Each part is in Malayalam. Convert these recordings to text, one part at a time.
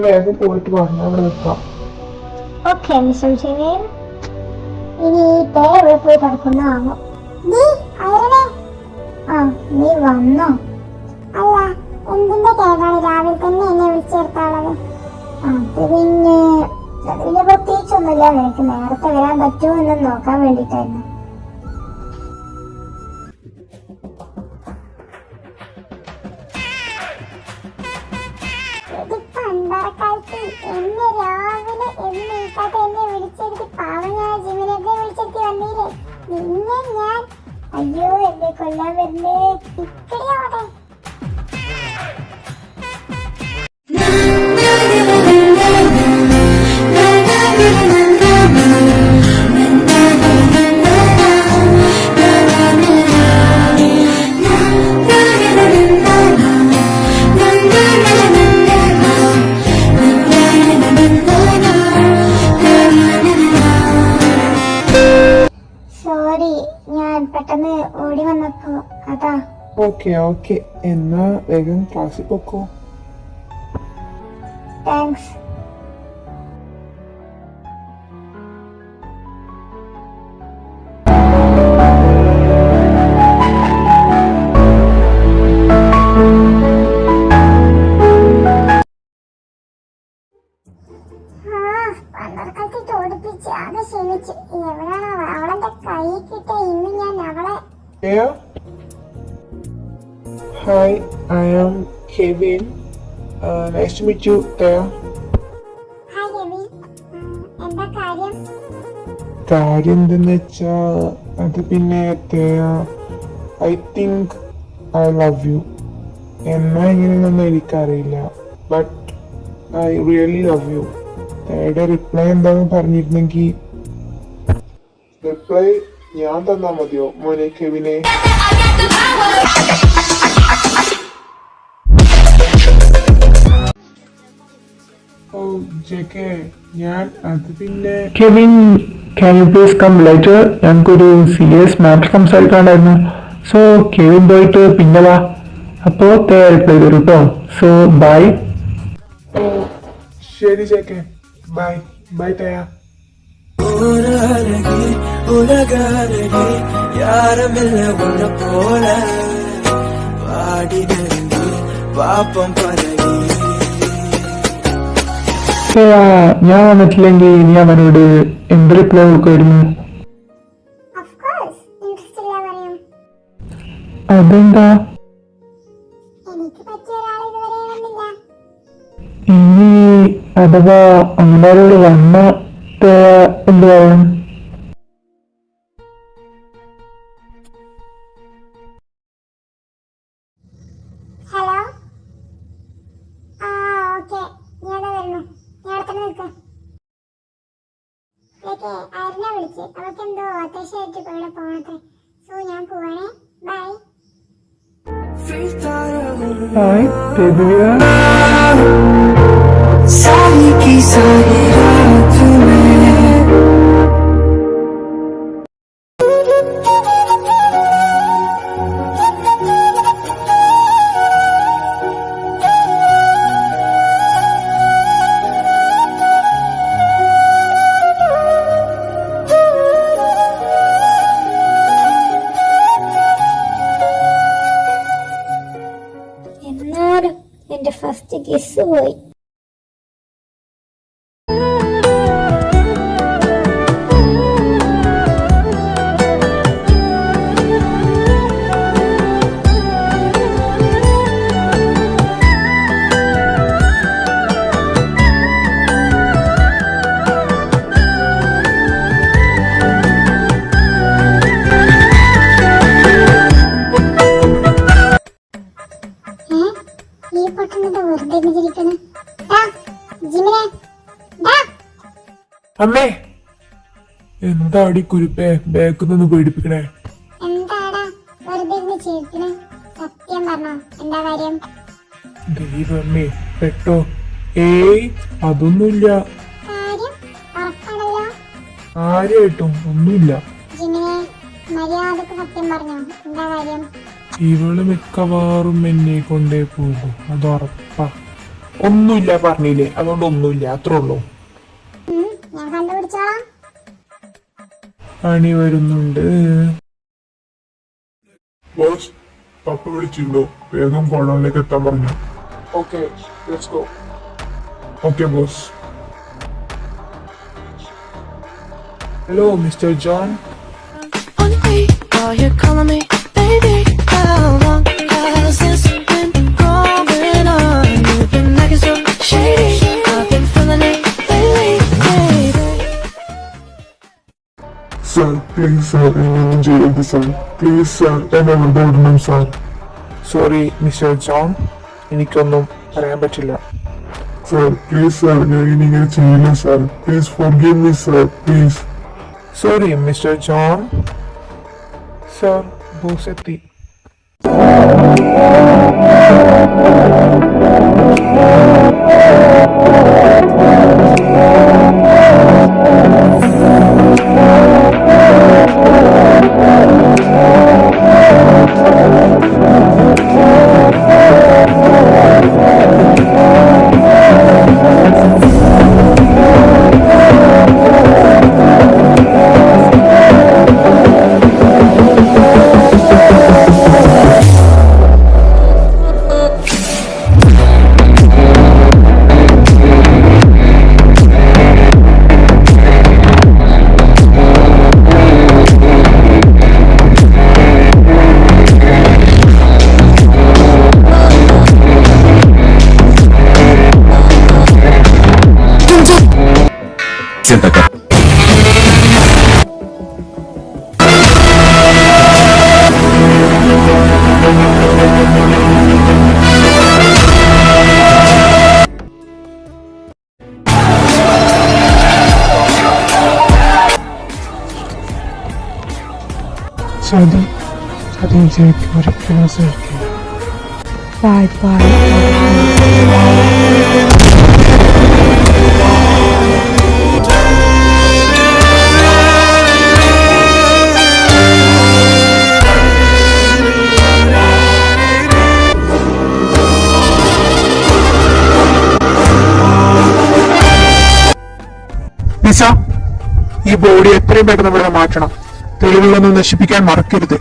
വേഗം പോയിട്ട് പറഞ്ഞു അവിടെ നിൽക്കാം. Okay mister Jimin. ഇനി തേ എവിടെ പോയി കിടക്കുന്നതാണോ? നീ വന്നോ? അല്ല, എന്തിന്റെ കേടാണ് രാവിലെ തന്നെ എന്നെ വിളിച്ചെടുത്താളത്? അത് പിന്നെ പ്രത്യേകിച്ചൊന്നുമില്ല. നിനക്ക് നേരത്തെ വരാൻ പറ്റുമോ എന്ന് നോക്കാൻ വേണ്ടിട്ടായിരുന്നു. പണ്ടറക്കാലത്ത് എന്നെ രാവിലെ എണ്ണീക്കാത്ത എന്നെ വിളിച്ചെടുത്ത് പാവങ്ങളെ ജിമിനൊക്കെ വിളിച്ചെടുത്ത് വന്നില്ലേ നിന്നെ ഞാൻ. അയ്യോ, എന്നെ കൊല്ലാൻ വരുന്നേ. ഇക്കടിയാവട്ടെ. പെട്ടെന്ന് ഓടി വന്നപ്പോ അതാ. ഓക്കെ എന്നാ വേഗം ക്ലാസ്സിൽ പോക്കോ. Thanks. Hi, I am Kevin. Nice to meet you, Taya. Hi, Kevin. എന്താ കാര്യം? കാര്യം എന്തെന്ന് വെച്ചാ അത് പിന്നെ തേയ, I think I love you. എന്നാ എങ്ങനെയൊന്നും എനിക്കറിയില്ല, but I really love you. തേയുടെ റിപ്ലൈ എന്താന്ന് പറഞ്ഞിരുന്നെങ്കിൽ. റിപ്ലൈ ഞാൻ തന്നാ മതിയോ മോനെ കെവിനെ? ഞാൻ അത് പിന്നെ Kevin, can you please come later? ഞങ്ങൾക്കൊരു സീരിയസ് മാറ്റർ സംസാരിക്കാണ്ടായിരുന്നു. സോ കെവിൻ പോയിട്ട് പിന്നെ വാ. അപ്പോ തേ റിപ്ലൈ തരൂ കേട്ടോ. So bye. ശരി ചേക്കെ, ബൈ ബൈ തയ്യാ. ഞാൻ വന്നിട്ടില്ലെങ്കിൽ ഇനി അവനോട് എന്ത് റിപ്ലൈ കൊടുക്കുമായിരുന്നു? അതെന്താ? ഇനി അഥവാ അങ്ങനോട് വന്ന എന്ത് പറയും? അവക്കെന്തോ അത്യാവശ്യമായിട്ട് ഇവിടെ പോണത്രേ. സോ ഞാൻ പോവാണേ. ബൈ. Hi baby. सारी की सारी रात में എന്നാലും എന്റെ ഫസ്റ്റ് കിസ് പോയി. അമ്മേ, എന്താടി കുരുപ്പേ ബാക്കൊന്ന് പേടിപ്പിക്കണേ? ദൈവമേ, പെട്ടോ? ഏയ് അതൊന്നുമില്ല. ആരായിട്ടും ഒന്നുമില്ല. ഇവള് മിക്കവാറും എന്നെ കൊണ്ടേ പോകും, അത് ഉറപ്പാ. ഒന്നുമില്ല പറഞ്ഞില്ലേ, അതുകൊണ്ട് ഒന്നുമില്ല, അത്രേ ഉള്ളൂ. ഞാൻ കണ്ടുപിടിച്ചോളാം. പണി വരുന്നുണ്ട്. ബോസ്, പപ്പ വിളിച്ചിരുന്നു, വേഗം കോളനിലേക്ക് എത്താൻ പറഞ്ഞു. Okay, let's go. Okay boss. Hello mister John. On me while you're calling me, baby. How long has this been going on? You've been acting so shady. I've been feeling it lately, baby. Sir please sir, എന്നൊന്നും ചെയ്യരുത് സാർ. പ്ലീസ് സാർ, എന്നെ വെറുതെ വിടണം സാർ. സോറി മിസ്റ്റർ ജോൺ, എനിക്കൊന്നും പറയാൻ പറ്റില്ല. സാർ പ്ലീസ് സാർ, ഞാൻ ഇനി ഇങ്ങനെ ചെയ്യില്ല sir. Please forgive me sir, please. Sorry mister John. Sir, boss എത്തി. Siéntate. ചതി വിജയിക്കും, ഒരിക്കലും സഹിക്കും. Bye bye. നിസ, ഈ ബോഡി എത്രയും പെട്ടെന്ന് ഇവിടെ മാറ്റണം. തെളിവുകളൊന്നും നശിപ്പിക്കാൻ മറക്കരുത്.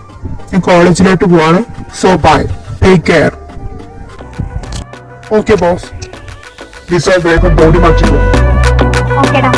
ഞാൻ കോളേജിലോട്ട് പോവാണ്. So bye, take care. Okay boss. Please sir, വേഗം ബോഡി മാറ്റിക്കോ. ഓക്കേടാ.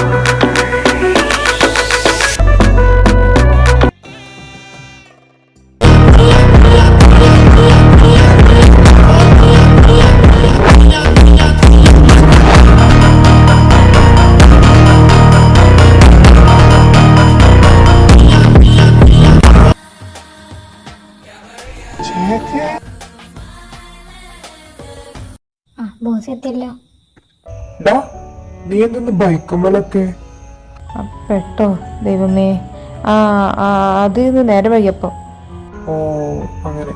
ബോസ് എത്തിയല്ലോ. നീ എന്തൊന്ന് ബൈക്കുമ്പോഴൊക്കെ? പെട്ടോ ദൈവമേ. അത് ഇന്ന് നേരെ വൈകിയപ്പോ. ഓ അങ്ങനെ.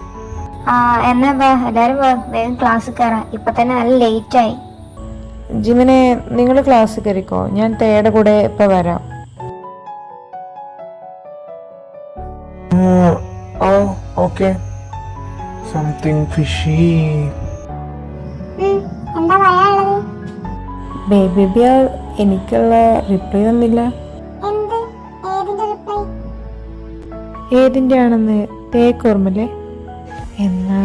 എന്നാ എല്ലാരും വേഗം ക്ലാസ് കയറാം. ഇപ്പൊ തന്നെ നല്ല ലേറ്റ് ആയി. ജിമിനെ, നിങ്ങൾ ക്ലാസ് കയറിക്കോ, ഞാൻ തേടെ കൂടെ ഇപ്പൊ വരാം. ഓക്കെ. Something fishy. എന്താ പറയാനുള്ളത്? ബേബി എനിക്കുള്ള റിപ്ലൈ തന്നില്ല. എന്ത്? ഏതിന്റെ റിപ്ലൈ? ഏതിൻ്റെ ആണെന്ന് തേക്ക് ഓർമ്മല്ലേ? എന്നാ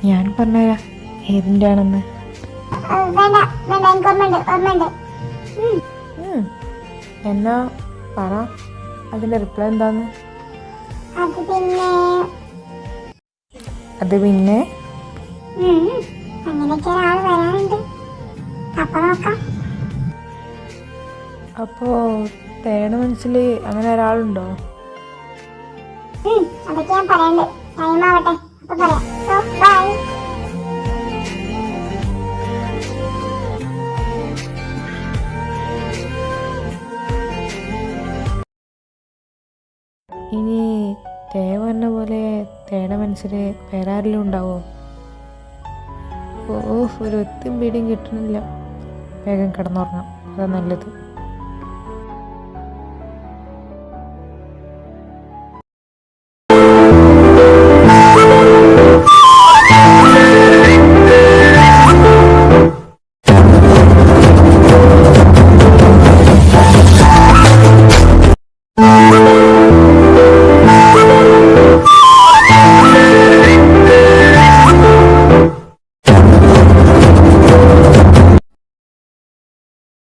ഞാൻ പറഞ്ഞുതരാം ഏതിൻ്റെ ആണെന്ന്. വേണ്ട വേണ്ട, എനിക്ക് ഓർമ്മയുണ്ട്. എന്നാ പറ, അതിന്റെ റിപ്ലൈ എന്താന്ന്? അത് പിന്നെ അങ്ങനെയൊക്കെ ഒരാൾ വരാനുണ്ട്. അപ്പൊ നോക്കാം. അപ്പോ തേടെ മനസ്സിൽ അങ്ങനെ ഒരാളുണ്ടോ? അതൊക്കെ ഞാൻ പറയണ്ട്. ടൈം ആവട്ടെ, അപ്പൊ പറയാം. So bye. ഇനി തേ പറഞ്ഞ പോലെ തേടെ മനസ്സിൽ വേറെ ആരെങ്കിലും ഉണ്ടാവോ? ഒരു ഒത്തും പിടിയും കിട്ടണില്ല. വേഗം കിടന്നുറങ്ങാം, അതാ നല്ലത്.